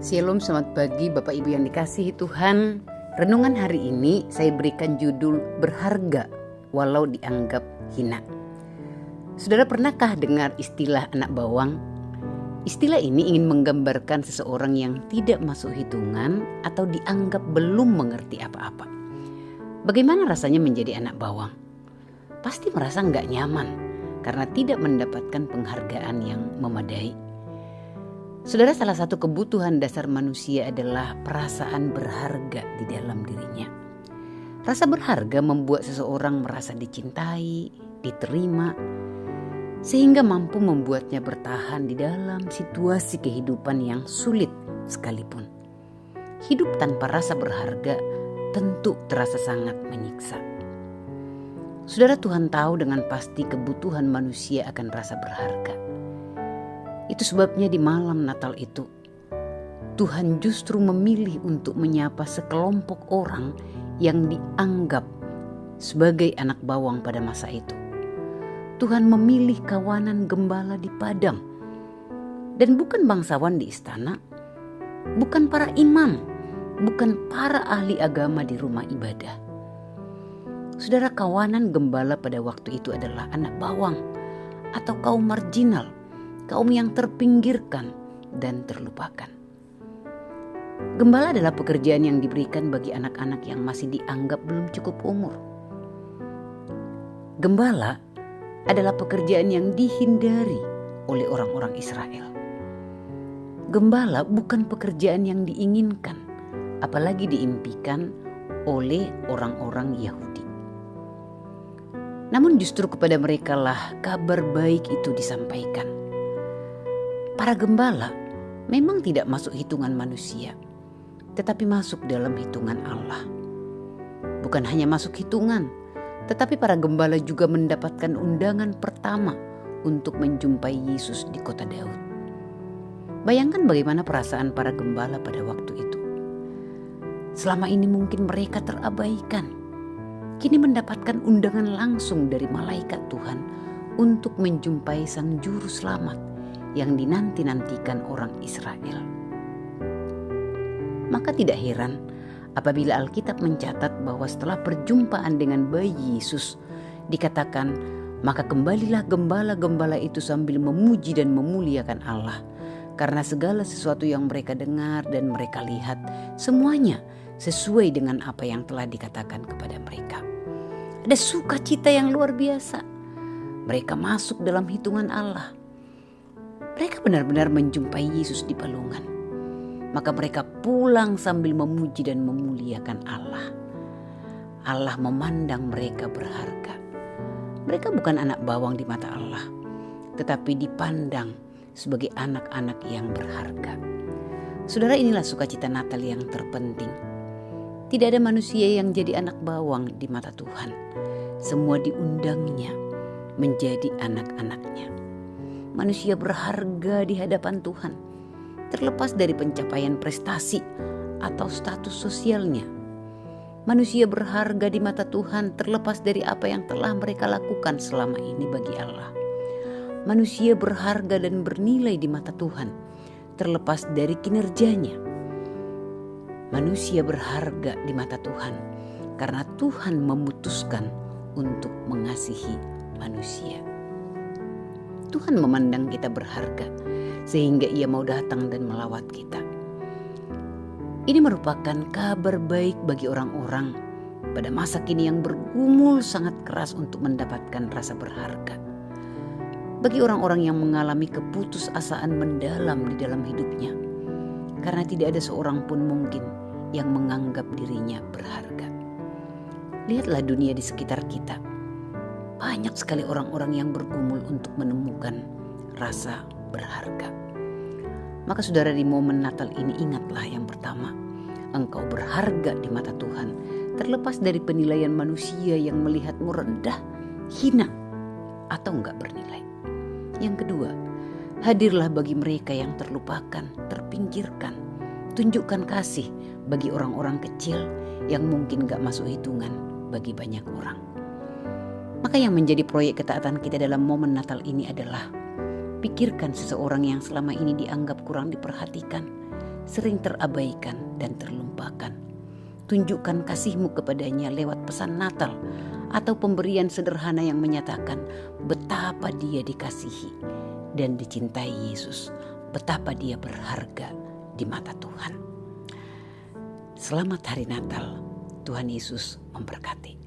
Shalom, selamat pagi Bapak Ibu yang dikasihi Tuhan. Renungan hari ini saya berikan judul berharga walau dianggap hina. Saudara pernahkah dengar istilah anak bawang? Istilah ini ingin menggambarkan seseorang yang tidak masuk hitungan atau dianggap belum mengerti apa-apa. Bagaimana rasanya menjadi anak bawang? Pasti merasa nggak nyaman karena tidak mendapatkan penghargaan yang memadai. Saudara, salah satu kebutuhan dasar manusia adalah perasaan berharga di dalam dirinya. Rasa berharga membuat seseorang merasa dicintai, diterima, sehingga mampu membuatnya bertahan di dalam situasi kehidupan yang sulit sekalipun. Hidup tanpa rasa berharga tentu terasa sangat menyiksa. Saudara, Tuhan tahu dengan pasti kebutuhan manusia akan rasa berharga. Itu sebabnya di malam Natal itu, Tuhan justru memilih untuk menyapa sekelompok orang yang dianggap sebagai anak bawang pada masa itu. Tuhan memilih kawanan gembala di padang, dan bukan bangsawan di istana, bukan para imam, bukan para ahli agama di rumah ibadah. Saudara, kawanan gembala pada waktu itu adalah anak bawang atau kaum marginal, kaum yang terpinggirkan dan terlupakan. Gembala adalah pekerjaan yang diberikan bagi anak-anak yang masih dianggap belum cukup umur. Gembala adalah pekerjaan yang dihindari oleh orang-orang Israel. Gembala bukan pekerjaan yang diinginkan, apalagi diimpikan oleh orang-orang Yahudi. Namun justru kepada merekalah kabar baik itu disampaikan. Para gembala memang tidak masuk hitungan manusia, tetapi masuk dalam hitungan Allah. Bukan hanya masuk hitungan, tetapi para gembala juga mendapatkan undangan pertama untuk menjumpai Yesus di kota Daud. Bayangkan bagaimana perasaan para gembala pada waktu itu. Selama ini mungkin mereka terabaikan. Kini mendapatkan undangan langsung dari malaikat Tuhan untuk menjumpai Sang Juru Selamat yang dinanti-nantikan orang Israel. Maka tidak heran apabila Alkitab mencatat bahwa setelah perjumpaan dengan bayi Yesus dikatakan, maka kembalilah gembala-gembala itu sambil memuji dan memuliakan Allah, karena segala sesuatu yang mereka dengar dan mereka lihat semuanya sesuai dengan apa yang telah dikatakan kepada mereka. Ada sukacita yang luar biasa. Mereka masuk dalam hitungan Allah. Mereka benar-benar menjumpai Yesus di palungan. Maka mereka pulang sambil memuji dan memuliakan Allah. Allah memandang mereka berharga. Mereka bukan anak bawang di mata Allah, tetapi dipandang sebagai anak-anak yang berharga. Saudara, inilah sukacita Natal yang terpenting. Tidak ada manusia yang jadi anak bawang di mata Tuhan. Semua diundangnya menjadi anak-anaknya. Manusia berharga di hadapan Tuhan, terlepas dari pencapaian prestasi atau status sosialnya. Manusia berharga di mata Tuhan terlepas dari apa yang telah mereka lakukan selama ini bagi Allah. Manusia berharga dan bernilai di mata Tuhan terlepas dari kinerjanya. Manusia berharga di mata Tuhan karena Tuhan memutuskan untuk mengasihi manusia. Tuhan memandang kita berharga sehingga Ia mau datang dan melawat kita. Ini merupakan kabar baik bagi orang-orang pada masa kini yang bergumul sangat keras untuk mendapatkan rasa berharga. Bagi orang-orang yang mengalami keputusasaan mendalam di dalam hidupnya, karena tidak ada seorang pun mungkin yang menganggap dirinya berharga. Lihatlah dunia di sekitar kita. Banyak sekali orang-orang yang bergumul untuk menemukan rasa berharga. Maka saudara, di momen Natal ini ingatlah yang pertama, engkau berharga di mata Tuhan, terlepas dari penilaian manusia yang melihatmu rendah, hina, atau enggak bernilai. Yang kedua, hadirlah bagi mereka yang terlupakan, terpinggirkan. Tunjukkan kasih bagi orang-orang kecil yang mungkin enggak masuk hitungan bagi banyak orang. Maka yang menjadi proyek ketaatan kita dalam momen Natal ini adalah pikirkan seseorang yang selama ini dianggap kurang diperhatikan, sering terabaikan dan terlupakan. Tunjukkan kasih-Mu kepadanya lewat pesan Natal atau pemberian sederhana yang menyatakan betapa dia dikasihi dan dicintai Yesus, betapa dia berharga di mata Tuhan. Selamat Hari Natal, Tuhan Yesus memberkati.